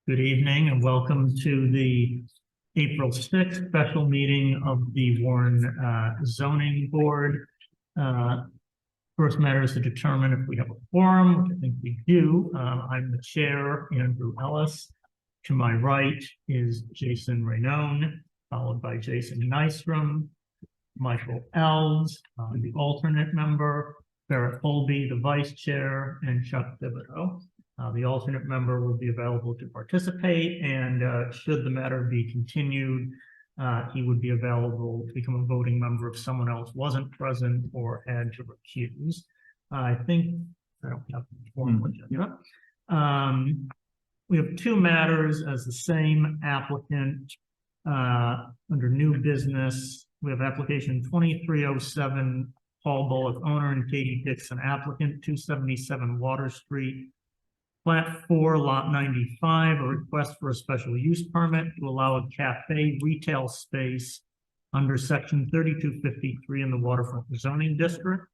Good evening and welcome to the April 6th special meeting of the Warren Zoning Board. First matter is to determine if we have a quorum, which I think we do. I'm the chair, Andrew Ellis. To my right is Jason Rainone, followed by Jason Nystrom, Michael Elves, the alternate member, Barrett Holby, the vice chair, and Chuck Thibodeau. The alternate member will be available to participate, and should the matter be continued, he would be available to become a voting member if someone else wasn't present or had to recuse. I think I don't have the formal agenda. We have two matters as the same applicant under new business. We have application 2307, Paul Bullock, owner, and Katie Dixon, applicant, 277 Water Street. Plat 4, lot 95, a request for a special use permit to allow a cafe retail space under section 3253 in the waterfront zoning district.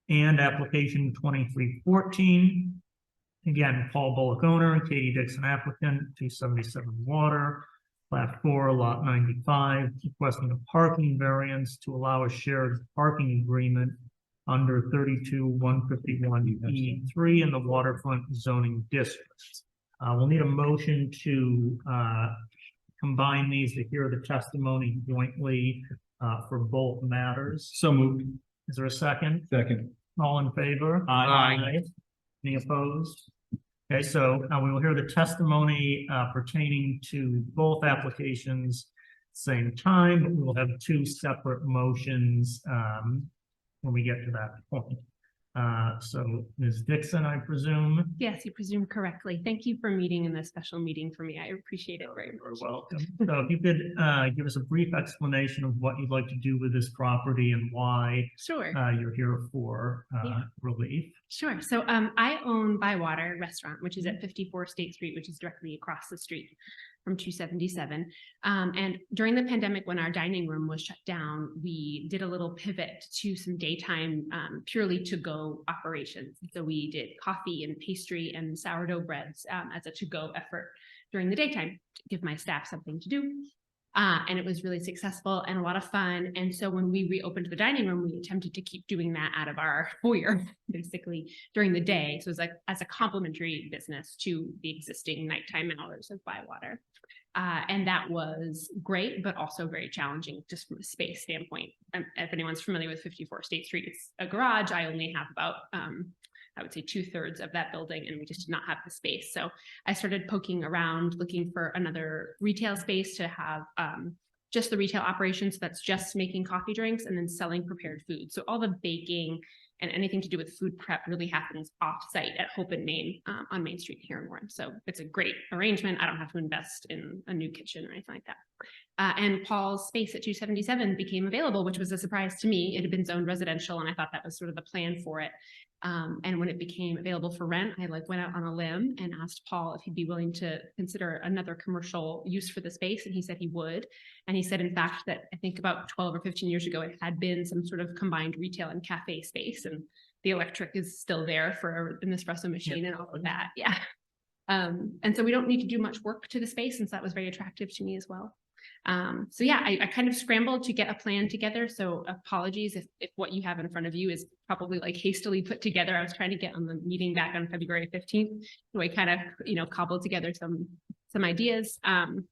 And application 2314, again, Paul Bullock, owner, and Katie Dixon, applicant, 277 Water. Plat 4, lot 95, requesting a parking variance to allow a shared parking agreement under 32-151E3 in the waterfront zoning district. We'll need a motion to combine these to hear the testimony jointly for both matters. So moved. Is there a second? Second. All in favor? Aye. Any opposed? Okay, so we will hear the testimony pertaining to both applications at the same time, but we will have two separate motions when we get to that point. So Ms. Dixon, I presume. Yes, you presume correctly. Thank you for meeting in this special meeting for me. I appreciate it very much. You're welcome. So if you could give us a brief explanation of what you'd like to do with this property and why Sure. you're here for relief. Sure. So I own Bywater Restaurant, which is at 54 State Street, which is directly across the street from 277. And during the pandemic, when our dining room was shut down, we did a little pivot to some daytime purely to-go operations. So we did coffee and pastry and sourdough breads as a to-go effort during the daytime to give my staff something to do. And it was really successful and a lot of fun. And so when we reopened the dining room, we attempted to keep doing that out of our foyer, basically during the day. So it was like as a complementary business to the existing nighttime hours of Bywater. And that was great, but also very challenging just from a space standpoint. If anyone's familiar with 54 State Street, it's a garage. I only have about, I would say 2/3 of that building, and we just did not have the space. So I started poking around, looking for another retail space to have just the retail operations that's just making coffee drinks and then selling prepared food. So all the baking and anything to do with food prep really happens off-site at Hope and Main on Main Street here in Warren. So it's a great arrangement. I don't have to invest in a new kitchen or anything like that. And Paul's space at 277 became available, which was a surprise to me. It had been zoned residential, and I thought that was sort of the plan for it. And when it became available for rent, I went out on a limb and asked Paul if he'd be willing to consider another commercial use for the space. And he said he would. And he said, in fact, that I think about 12 or 15 years ago, it had been some sort of combined retail and cafe space. And the electric is still there for an espresso machine and all of that. Yeah. And so we don't need to do much work to the space, since that was very attractive to me as well. So yeah, I kind of scrambled to get a plan together. So apologies if what you have in front of you is probably like hastily put together. I was trying to get on the meeting back on February 15th. So I kind of, cobbled together some ideas. And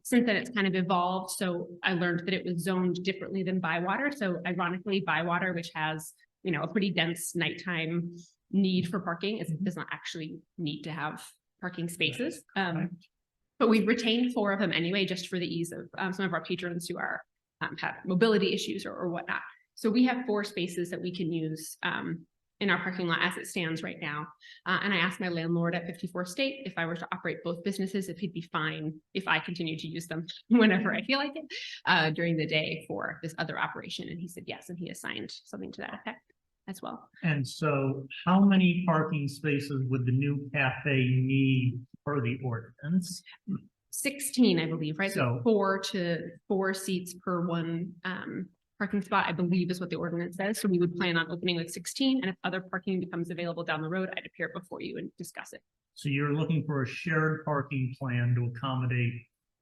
since then it's kind of evolved. So I learned that it was zoned differently than Bywater. So ironically, Bywater, which has, a pretty dense nighttime need for parking, it does not actually need to have parking spaces. But we've retained 4 of them anyway, just for the ease of some of our patrons who are have mobility issues or whatnot. So we have 4 spaces that we can use in our parking lot as it stands right now. And I asked my landlord at 54 State if I were to operate both businesses, if he'd be fine if I continue to use them whenever I feel like it during the day for this other operation. And he said yes, and he assigned something to that effect as well. And so how many parking spaces would the new cafe need per the ordinance? 16, I believe, right? So 4 to 4 seats per one parking spot, I believe, is what the ordinance says. So we would plan on opening with 16, and if other parking becomes available down the road, I'd appear before you and discuss it. So you're looking for a shared parking plan to accommodate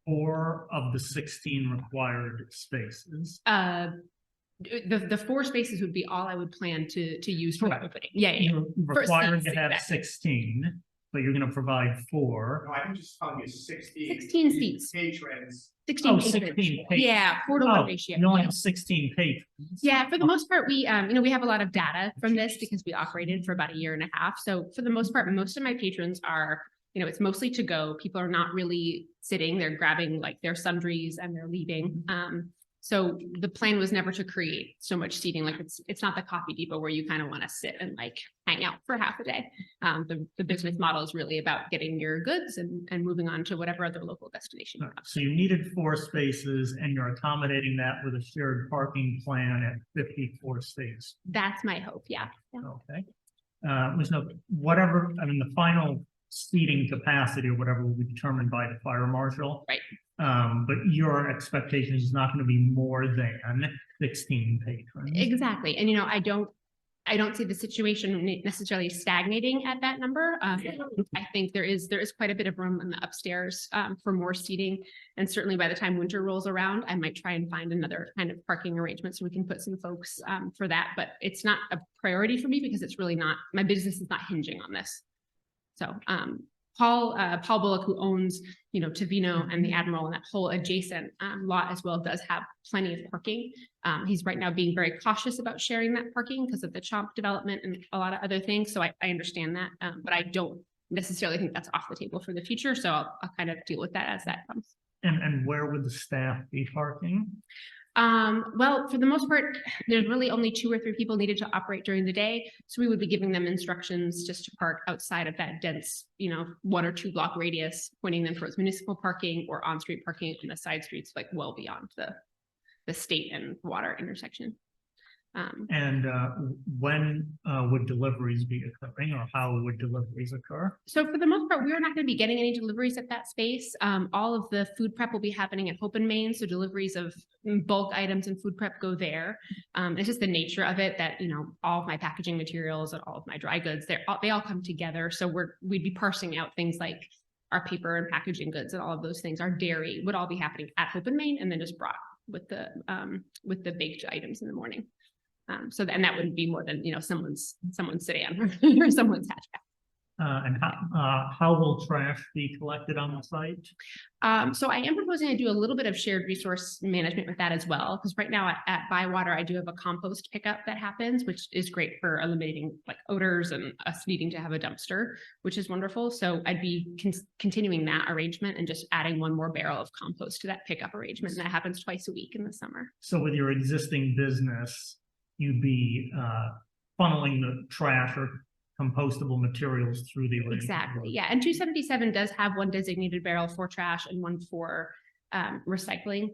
4 of the 16 required spaces. The 4 spaces would be all I would plan to use for the Correct. opening. Yeah, yeah. You're For required seats, to have exactly. 16, but you're gonna provide 4. No, I'm just telling you 16 seats. patrons. 16 Oh, patrons. 16 patrons. Yeah, 4-to-1 Oh, ratio. you only Yeah. have 16 patrons. Yeah, for the most part, we, we have a lot of data from this because we operated for about a year and a half. So for the most part, most of my patrons are, it's mostly to go. People are not really sitting, they're grabbing like their sundries and they're leaving. So the plan was never to create so much seating, like it's not the coffee depot where you kind of want to sit and like hang out for half a day. The business model is really about getting your goods and moving on to whatever other local destination you have. So you needed 4 spaces and you're accommodating that with a shared parking plan at 54 spaces. That's my hope, yeah. Okay. There's no, whatever, I mean, the final seating capacity or whatever will be determined by the fire marshal. Right. But your expectation is not going to be more than 16 patrons. Exactly. And, I don't see the situation necessarily stagnating at that number. I think there is quite a bit of room in the upstairs for more seating. And certainly by the time winter rolls around, I might try and find another kind of parking arrangement so we can put some folks for that. But it's not a priority for me because it's really not, my business is not hinging on this. So Paul Bullock, who owns, Tavino and the Admiral and that whole adjacent lot as well, does have plenty of parking. He's right now being very cautious about sharing that parking because of the Chomp development and a lot of other things. So I understand that, but I don't necessarily think that's off the table for the future. So I'll kind of deal with that as that comes. And where would the staff be parking? Well, for the most part, there's really only 2 or 3 people needed to operate during the day. So we would be giving them instructions just to park outside of that dense, 1 or 2 block radius, pointing them towards municipal parking or on-street parking in the side streets, like well beyond the state and water intersection. And when would deliveries be occurring, or how would deliveries occur? So for the most part, we're not going to be getting any deliveries at that space. All of the food prep will be happening at Hope and Main. So deliveries of bulk items and food prep go there. It's just the nature of it that, all of my packaging materials and all of my dry goods, they all come together. So we'd be parsing out things like our paper and packaging goods and all of those things. Our dairy would all be happening at Hope and Main and then just brought with the baked items in the morning. So then that wouldn't be more than, someone's sedan or someone's hatchback. And how will trash be collected on the site? So I am proposing to do a little bit of shared resource management with that as well, because right now at Bywater, I do have a compost pickup that happens, which is great for eliminating like odors and us needing to have a dumpster, which is wonderful. So I'd be continuing that arrangement and just adding 1 more barrel of compost to that pickup arrangement. And that happens twice a week in the summer. So with your existing business, you'd be funneling the trash or compostable materials through the arrangement. Exactly. Yeah. And 277 does have 1 designated barrel for trash and 1 for recycling.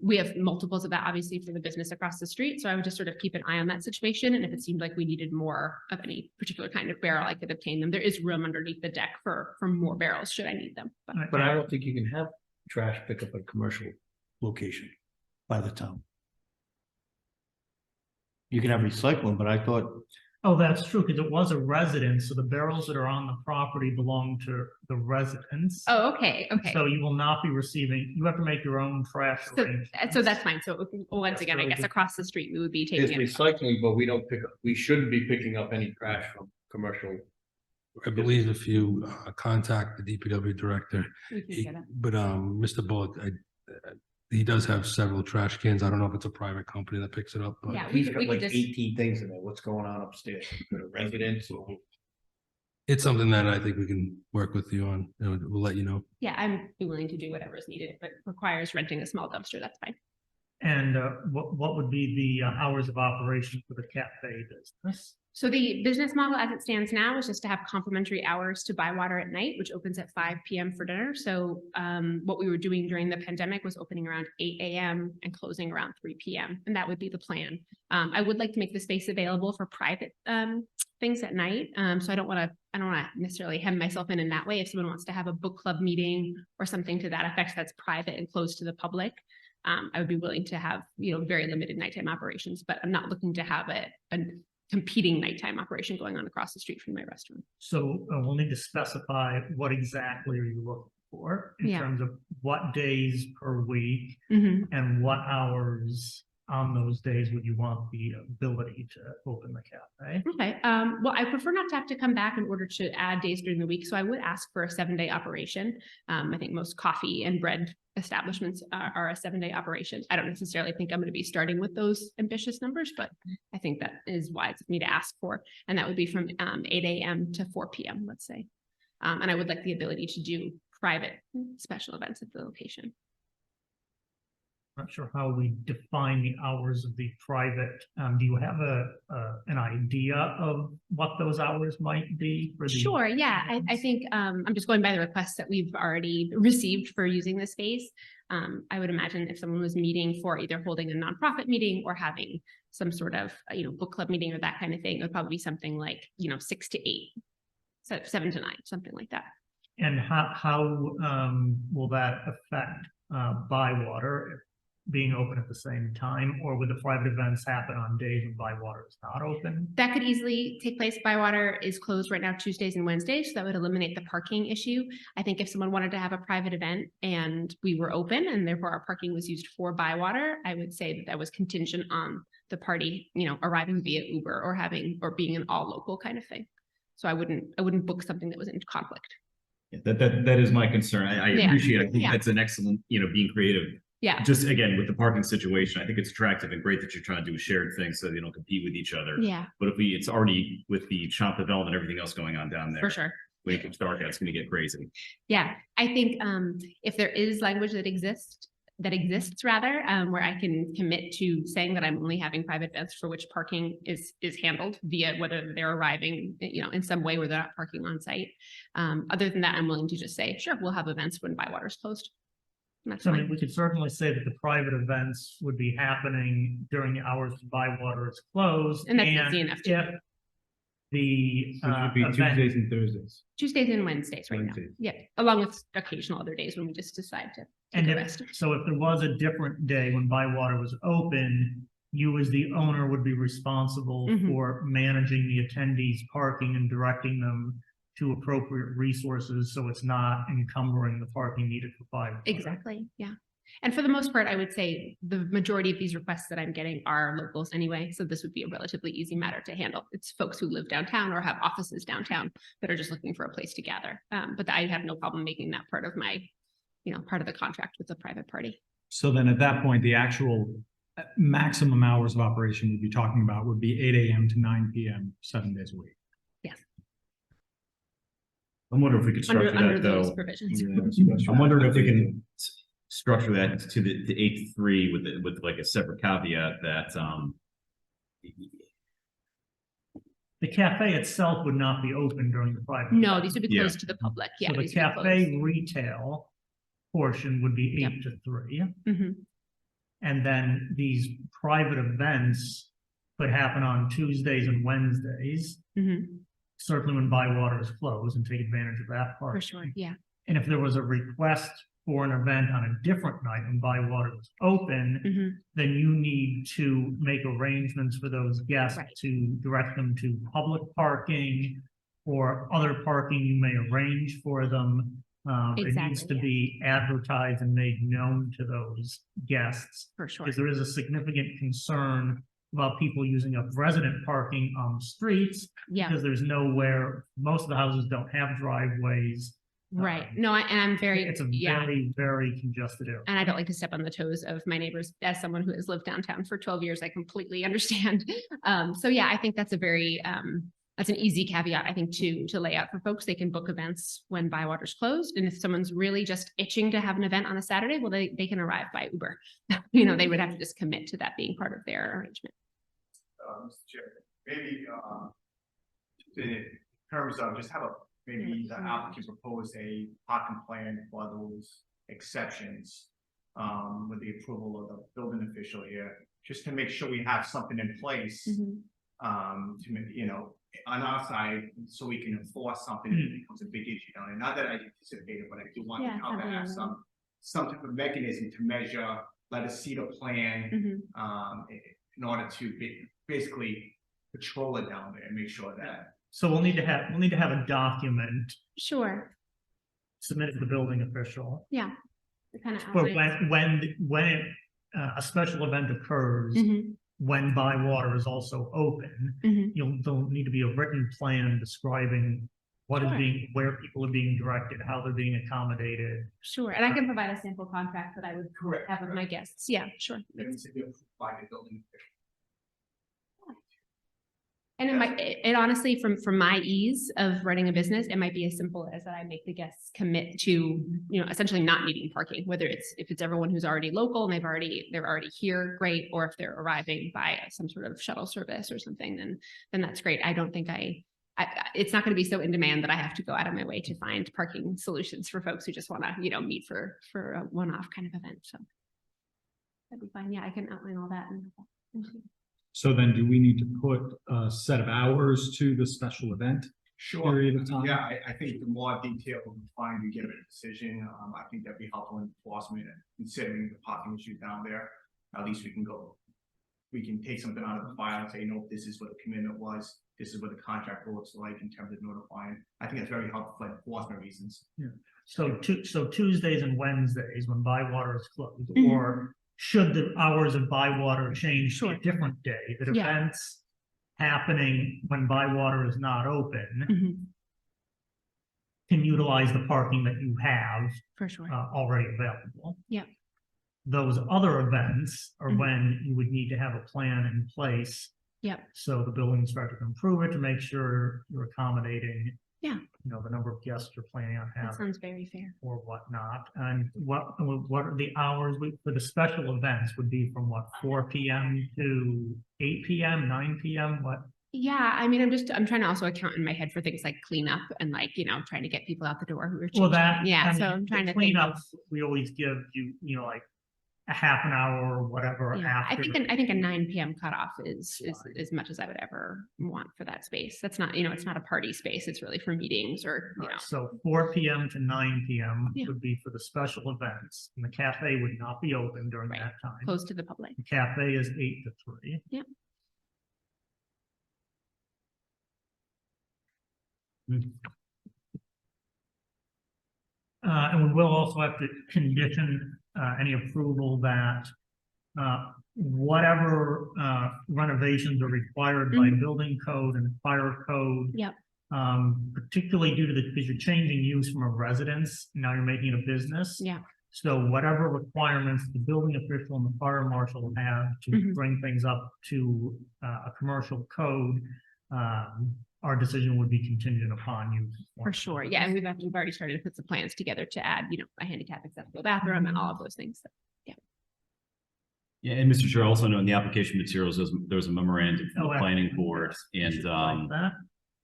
We have multiples of that, obviously, for the business across the street. So I would just sort of keep an eye on that situation. And if it seemed like we needed more of any particular kind of barrel, I could obtain them. There is room underneath the deck for more barrels should I need them. But I don't think you can have trash pickup at a commercial location by the town. You can have recycling, but I thought, Oh, that's true, because it was a residence, so the barrels that are on the property belong to the residents. Oh, okay. Okay. So you will not be receiving, you have to make your own trash arrangements. So that's fine. So once That's again, I really guess good. across the street, we would be it's taking it. recycling, but we shouldn't be picking up any trash from commercial. I believe if you contact the DPW director, We can get it. but Mr. Bullock, he does have several trash cans. I don't know if it's a private company that picks it up, but Yeah, He's we got could like just- 18 things in there. What's going on upstairs? The residents or it's something that I think we can work with you on. We'll let you know. Yeah, I'm willing to do whatever is needed. If it requires renting a small dumpster, that's fine. And what would be the hours of operation for the cafe business? So the business model as it stands now is just to have complimentary hours to Bywater at night, which opens at 5 p.m. for dinner. So what we were doing during the pandemic was opening around 8 a.m. and closing around 3 p.m. And that would be the plan. I would like to make the space available for private things at night. So I don't want to necessarily hem myself in that way. If someone wants to have a book club meeting or something to that effect that's private and closed to the public, I would be willing to have, very limited nighttime operations, but I'm not looking to have a competing nighttime operation going on across the street from my restaurant. So we'll need to specify what exactly are you looking for in Yeah. terms of what days per week Mhm. and what hours on those days would you want the ability to open the cafe? Okay, well, I prefer not to have to come back in order to add days during the week, so I would ask for a 7-day operation. I think most coffee and bread establishments are a 7-day operation. I don't necessarily think I'm going to be starting with those ambitious numbers, but I think that is wise of me to ask for, and that would be from 8 a.m. to 4 p.m., let's say. And I would like the ability to do private special events at the location. Not sure how we define the hours of the private. Do you have an idea of what those hours might be for the? Sure, yeah, I think I'm just going by the requests that we've already received for using the space. I would imagine if someone was meeting for either holding a nonprofit meeting or having some sort of, book club meeting or that kind of thing, it would probably be something like, 6 to 8, so 7 to 9, something like that. And how will that affect Bywater being open at the same time, or would the private events happen on days when Bywater is not open? That could easily take place. Bywater is closed right now Tuesdays and Wednesdays, so that would eliminate the parking issue. I think if someone wanted to have a private event and we were open and therefore our parking was used for Bywater, I would say that that was contingent on the party, arriving via Uber or being an all local kind of thing. So I wouldn't book something that was in conflict. Yeah, that is my concern. I Yeah. appreciate it. I think Yeah. that's an excellent, being creative. Yeah, Just again, with the parking situation, I think it's attractive and great that you're trying to do a shared thing so they don't compete with each other. yeah, But if it's already with the shop development, everything else going on down there. for sure. When it comes dark, that's gonna get crazy. Yeah, I think if there is language that exists rather, where I can commit to saying that I'm only having private events for which parking is handled via whether they're arriving, in some way where they're not parking on site. Other than that, I'm willing to just say, sure, we'll have events when Bywater's closed. And that's So fine. we could certainly say that the private events would be happening during the hours when Bywater is closed. And that's easy enough to if the Which would be event- Tuesdays and Thursdays. Tuesdays and Wednesdays right now. Wednesdays. Yeah, along with occasional other days when we just decide to And take a if, rest. so if there was a different day when Bywater was open, you as the owner would be responsible Mhm. for managing the attendees' parking and directing them to appropriate resources, so it's not encumbering the parking needed for Bywater. Exactly, yeah. And for the most part, I would say the majority of these requests that I'm getting are locals anyway, so this would be a relatively easy matter to handle. It's folks who live downtown or have offices downtown that are just looking for a place to gather. But I have no problem making that part of my, part of the contract with the private party. So then at that point, the actual maximum hours of operation we'd be talking about would be 8 a.m. to 9 p.m., 7 days a week. I'm wondering if we could structure Under that those though. provisions. I'm wondering if we can structure that to the 8 to 3 with like a separate caveat that, The cafe itself would not be open during the private. No, event. these would be Yeah. closed to the public. Yeah. So the these would be cafe closed. retail portion would be Yep. 8 to 3. Mhm. And then these private events could happen on Tuesdays and Wednesdays, Mhm. certainly when Bywater is closed, and take advantage of that part. For sure, yeah. And if there was a request for an event on a different night when Bywater was open, Mhm. then you need to make arrangements for those guests Right. to direct them to public parking or other parking you may arrange for them. It needs Exactly, to yeah. be advertised and made known to those guests. For sure. Because there is a significant concern about people using up resident parking on the streets. Yeah, Because there's nowhere, most of the houses don't have driveways. right. No, and I'm very, It's a yeah. very, very congested area. And I don't like to step on the toes of my neighbors. As someone who has lived downtown for 12 years, I completely understand. So yeah, I think that's a very, that's an easy caveat, I think, to lay out for folks. They can book events when Bywater's closed. And if someone's really just itching to have an event on a Saturday, well, they can arrive by Uber. They would have to just commit to that being part of their arrangement. Mr. Chair, maybe, in terms of just have maybe the applicant propose a parking plan for those exceptions, with the approval of the building official here, just to make sure we have something in place, to make, on our side, so we can enforce something if it becomes a big issue. And not that I anticipate it, but I do want Yeah, the town to have absolutely. some type of mechanism to measure, let us see the plan, Mhm. in order to basically patrol it down there and make sure that. So we'll need to have a document Sure, submitted to the building official. yeah. It kind of But outlines. a special event occurs, Mhm, when Bywater is also open, mhm. there'll need to be a written plan describing what is Sure. where people are being directed, how they're being accommodated. Sure, and I can provide a sample contract that I would Correct. have with my guests. Yeah, sure. It needs to be approved by the building official. And it honestly, from my ease of running a business, it might be as simple as that I make the guests commit to, essentially not needing parking, whether if it's everyone who's already local and they're already here, great. Or if they're arriving by some sort of shuttle service or something, then that's great. I don't think it's not going to be so in demand that I have to go out of my way to find parking solutions for folks who just want to, meet for a one-off kind of event. So that'd be fine. Yeah, I can outline all that. So then do we need to put a set of hours to the special event Sure. period of time? Yeah, I think the more detailed we find, we get a decision. I think that'd be helpful in enforcement and considering the parking issue down there. At least we can take something out of the file and say, this is what the commitment was. This is what the contract looks like in terms of notifying. I think that's very helpful for enforcement reasons. So Tuesdays and Wednesdays when Bywater is closed, Mhm. or should the hours of Bywater change to Sure. a different day, that Yeah. events happening when Bywater is not open Mhm, can utilize the parking that you have for sure. already available. Yeah. Those other events are Mhm. when you would need to have a plan in place. Yep. So the building inspector can approve it to make sure you're accommodating. Yeah. The number of guests you're planning on That having sounds very fair. or whatnot. And what are the hours for the special events would be from 4 PM to 8 PM, 9 PM, what? Yeah, I mean, I'm trying to also account in my head for things like cleanup and trying to get people out the door who are Well, changing. Yeah, I so mean, I'm the trying to think. cleanup, we always give you, like a half an hour or whatever Yeah, I after. think a 9 PM cutoff is as much as I would ever want for that space. That's not, it's not a party space. It's really for meetings or, Right, so 4 PM to 9 PM Yeah. would be for the special events, and the cafe would not be open during Right. that time. closed to the public. The cafe is 8 to 3. Yep. And we will also have to condition, any approval that, whatever, renovations are required by building code and fire code. Yep. Particularly because you're changing use from a residence, now you're making it a business. Yeah. So whatever requirements the building official and the fire marshal have to Mhm. bring things up to, a commercial code, our decision would be contingent upon you. For sure. Yeah, and we've already started to put some plans together to add, a handicap accessible bathroom and all of those things. Yeah, and Mr. Chair, also know in the application materials, there was a memorandum from the Oh, planning excellent. board and, Should like that.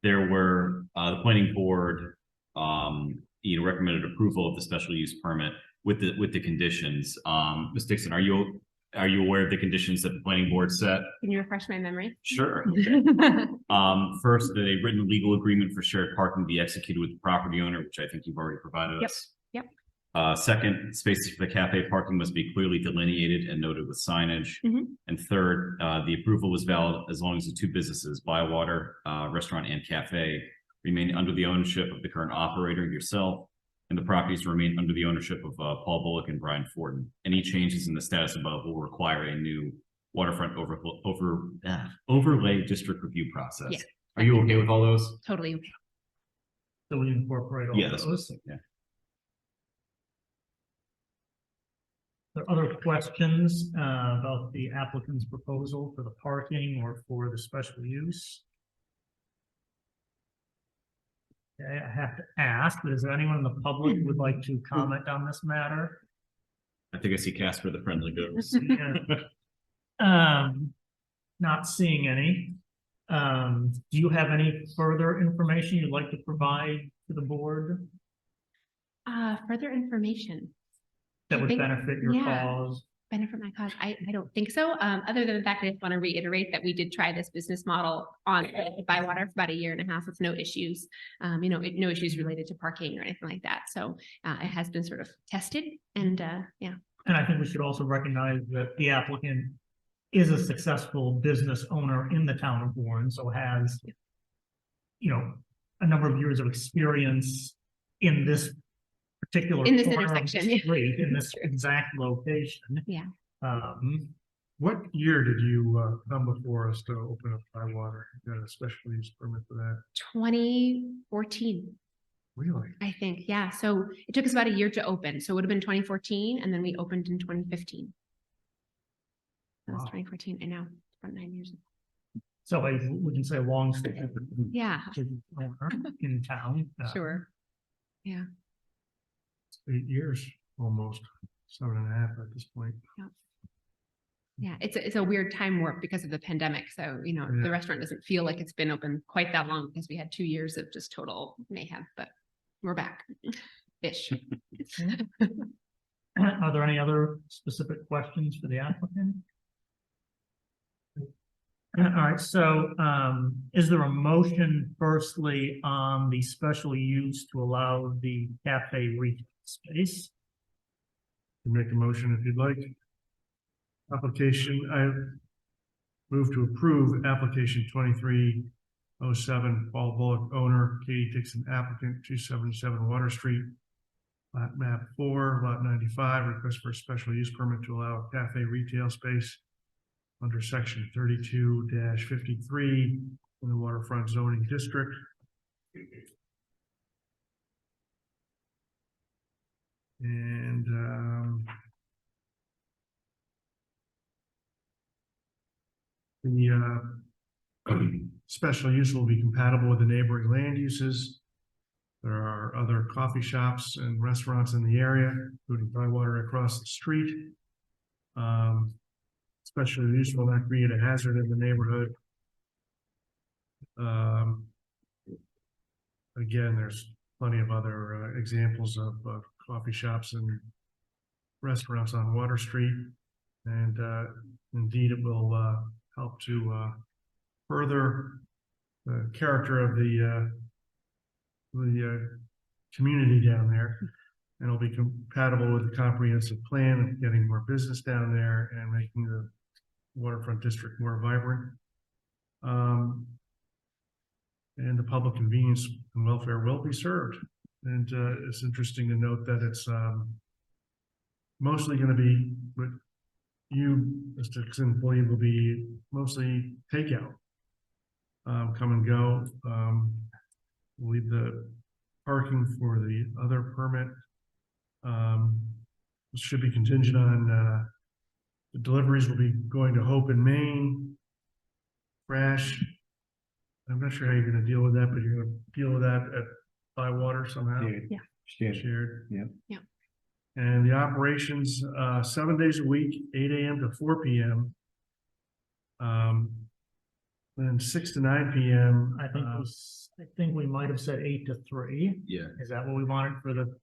there were, the planning board, recommended approval of the special use permit with the conditions. Ms. Dixon, are you aware of the conditions that the planning board set? Can you refresh my memory? Sure. First, that a written legal agreement for shared parking be executed with the property owner, which I think you've already provided Yep, us. yep. Second, spaces for the cafe parking must be clearly delineated and noted with signage. Mhm. And third, the approval is valid as long as the two businesses, Bywater Restaurant and Cafe, remain under the ownership of the current operator, yourself, and the properties remain under the ownership of Paul Bullock and Brian Fortin. Any changes in the status above will require a new waterfront overlay district review process. Yeah. Are you okay with all those? Totally. So we incorporate all Yeah, that's those. yeah. There are other questions, about the applicant's proposal for the parking or for the special use? Okay, I have to ask, is there anyone in the public who would like to comment on this matter? I think I see Casper the Friendly Ghost. Not seeing any. Do you have any further information you'd like to provide to the board Further information. that I would think- benefit your yeah. cause? Benefit my cause? I don't think so. Other than the fact I just want to reiterate that we did try this business model on Bywater for about 1.5 years with no issues. No issues related to parking or anything like that. So it has been sort of tested and yeah. And I think we should also recognize that the applicant is a successful business owner in the town of Warren, so has, you know, a number of years of experience in this particular In this corner of the intersection, yeah. street, in this exact location. Yeah. What year did you come before us to open up Bywater? You got a special use permit for that? 2014, Really? I think. Yeah. So it took us about a year to open. So it would have been 2014, and then we opened in 2015. That was Wow. 2014. I know, about 9 years ago. So we can say long standing Yeah, owner in town. sure. 8 years, almost, 7.5 at this point. Yeah, it's a weird time warp because of the pandemic. So, you know, Yeah. the restaurant doesn't feel like it's been open quite that long because we had 2 years of just total mayhem, but we're back. Ish. Are there any other specific questions for the applicant? All right, so is there a motion firstly on the special use to allow the cafe retail space? You make a motion if you'd like. Application, I move to approve application 2307, Paul Bullock, owner, Katie Dixon, applicant, 277 Water Street. Lot map 4, lot 95, request for a special use permit to allow a cafe retail space under section 32-53 in the waterfront zoning district. And the special use will be compatible with the neighboring land uses. There are other coffee shops and restaurants in the area, including Bywater across the street. Special use will not create a hazard in the neighborhood. Again, there's plenty of other examples of coffee shops and restaurants on Water Street. And indeed, it will help to further the character of the community down there. And it'll be compatible with the comprehensive plan of getting more business down there and making the waterfront district more vibrant. And the public convenience and welfare will be served. And it's interesting to note that it's mostly going to be what you, Mr. Dixon, believe will be mostly takeout. Come and go. We'll leave the parking for the other permit. This should be contingent on the deliveries will be going to Hope in Maine. Crash. I'm not sure how you're gonna deal with that, but you're gonna deal with that at Bywater somehow. Yeah. Shared. Yeah. Yeah. And the operations, 7 days a week, 8 AM to 4 PM. Then 6 to 9 PM. I think we might have said 8 to 3. Yeah. Is that what we wanted for the?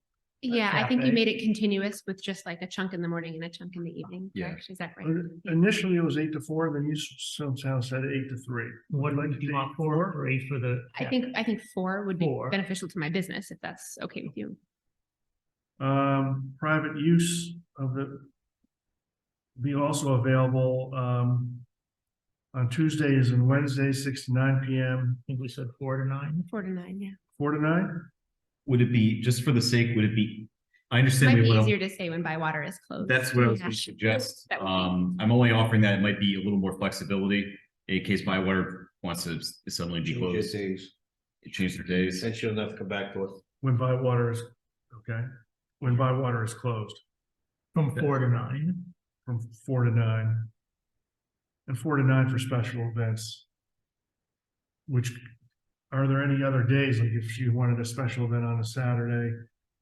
Yeah, I think you cafe. made it continuous with just like a chunk in the morning and a chunk in the evening. Yeah. correct? Is that right? Initially, it was 8 to 4, then you somehow said 8 to 3. What do you want for or 8 for the? I think 4 would be 4. beneficial to my business if that's okay with you. Private use of the be also available on Tuesdays and Wednesdays, 6 to 9 PM, I think we said 4 to 9. 4 to 9, yeah. 4 to 9. Would it be, just for the sake, would it be, I Might understand. be we will- easier to say when Bywater is closed. That's what I was Yeah. going to suggest. That would be- I'm only offering that it might be a little more flexibility in case Bywater wants to suddenly be closed, change their days. And she'll have to come back to us. When Bywater is, okay, when Bywater is closed From 4 to 9. from 4 to 9. And 4 to 9 for special events. Which, are there any other days, like if you wanted a special event on a Saturday,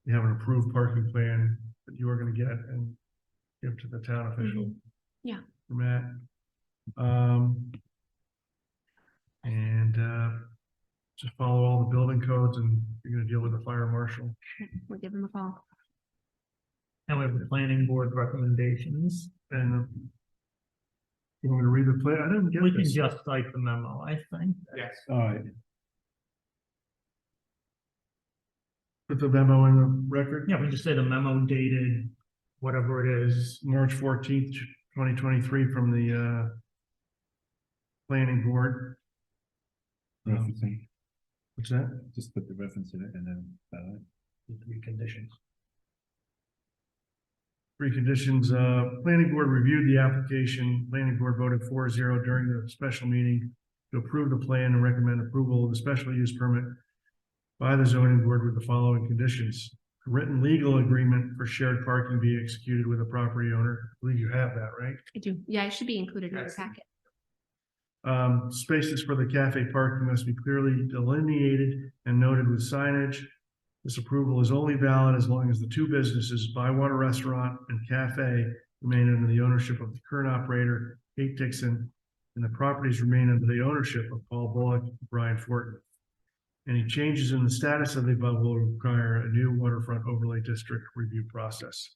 you have an approved parking plan that you are gonna get and give to the town official? Yeah. For Matt. And just follow all the building codes and you're gonna deal with the fire marshal. We'll give them a call. And we have the planning board recommendations. And you want me to read the plan? I didn't get We can this. just cite the memo, I think. Yes. All right. Put the memo in the record. Yeah, we just say the memo dated, whatever it is. March 14th, 2023 from the planning board. Referencing, What's that? just put the reference in it and then, three conditions. Three conditions, planning board reviewed the application, planning board voted 4-0 during the special meeting to approve the plan and recommend approval of the special use permit by the zoning board with the following conditions. A written legal agreement for shared parking be executed with the property owner. I believe you have that, right? I do. Yeah, it should be included in your Yes. packet. Spaces for the cafe parking must be clearly delineated and noted with signage. This approval is only valid as long as the two businesses, Bywater Restaurant and Cafe, remain under the ownership of the current operator, Kate Dixon, and the properties remain under the ownership of Paul Bullock and Brian Fortin. Any changes in the status of the above will require a new waterfront overlay district review process.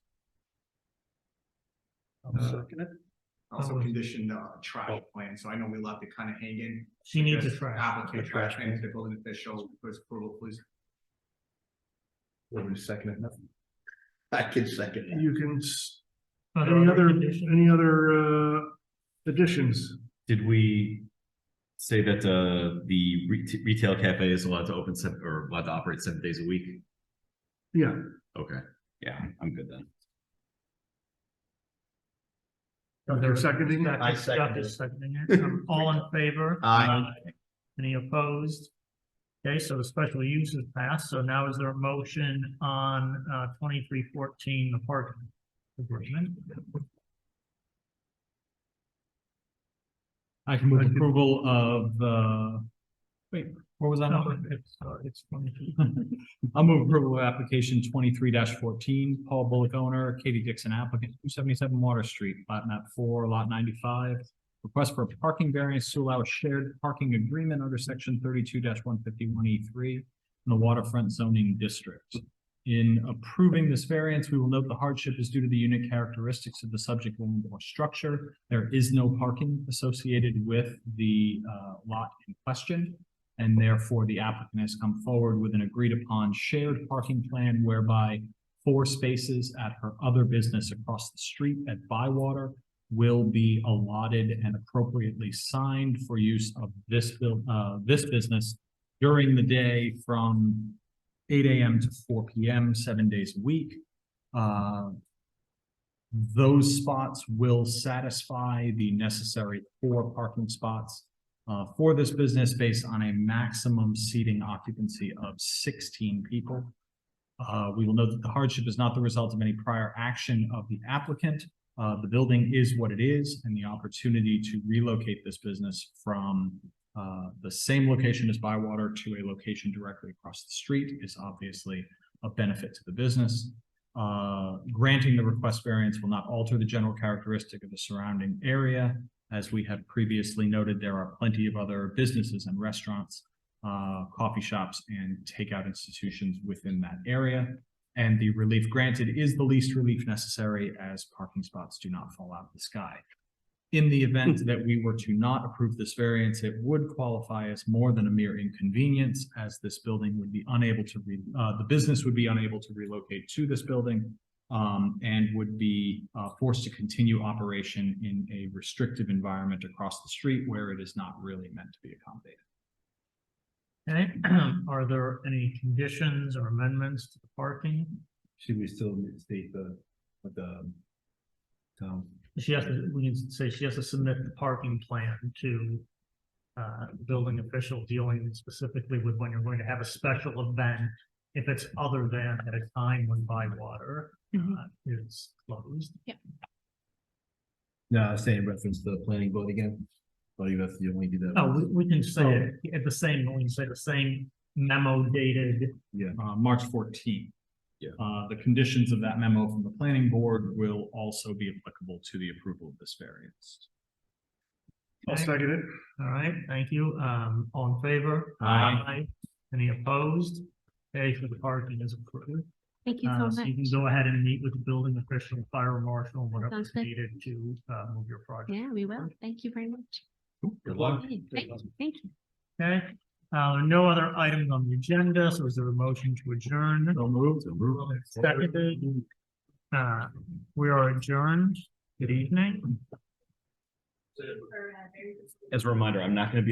Also condition trash plan, so I know we left it kind of hanging. She needs a Just trash. Applicant A trash trash plan to can. the building official, first approval, please. What would you second it? I can second it. You can, Are there any other additions? Did we say that the retail cafe is allowed to open or allowed to operate 7 days a week? Yeah, Okay, yeah, I'm good then. you're seconding that? I second Jeff is it. seconding it. All in favor? Aye. Any opposed? Okay, so the special use is passed. So now is there a motion on 2314, the parking agreement? I can move I can- approval of, wait, what was that No, number? it's 23. I'll move approval of application 23-14, Paul Bullock owner, Katie Dixon applicant, 277 Water Street, plat map 4, lot 95. Request for a parking variance to allow a shared parking agreement under section 32-151E3 in the waterfront zoning district. In approving this variance, we will note the hardship is due to the unique characteristics of the subject land or structure. There is no parking associated with the lot in question. And therefore, the applicant has come forward with an agreed upon shared parking plan whereby 4 spaces at her other business across the street at Bywater will be allotted and appropriately signed for use of this business during the day from 8 a.m. to 4 p.m., 7 days a week. Those spots will satisfy the necessary 4 parking spots for this business based on a maximum seating occupancy of 16 people. We will note that the hardship is not the result of any prior action of the applicant. The building is what it is, and the opportunity to relocate this business from the same location as Bywater to a location directly across the street is obviously a benefit to the business. Granting the request variance will not alter the general characteristic of the surrounding area. As we have previously noted, there are plenty of other businesses and restaurants, coffee shops, and takeout institutions within that area. And the relief granted is the least relief necessary as parking spots do not fall out of the sky. In the event that we were to not approve this variance, it would qualify as more than a mere inconvenience, as this building would be unable to, the business would be unable to relocate to this building and would be forced to continue operation in a restrictive environment across the street where it is not really meant to be accommodated. Okay, are there any conditions or amendments to the parking? Should we still state what the town? She has to, we can say she has to submit the parking plan to the building official dealing specifically with when you're going to have a special event. If it's other than at a time when Bywater is closed. No, same reference to the planning board again. Or you have to only do that. Oh, we can say it at the same, we can say the same memo dated. March 14th. Yeah. The conditions of that memo from the planning board will also be applicable to the approval of this variance. I'll second it. All right, thank you. All in favor? Aye. Any opposed? Okay, so the parking is approved. Thank you so So you can much. go ahead and meet with the building official, fire marshal, whatever Sounds is good. needed to move your project. Yeah, we will. Thank you very much. Good luck. Okay, thank you. Okay, no other items on the agenda, so is there a motion to adjourn? So moved. Seconded. We are adjourned. Good evening. As a reminder, I'm not going to be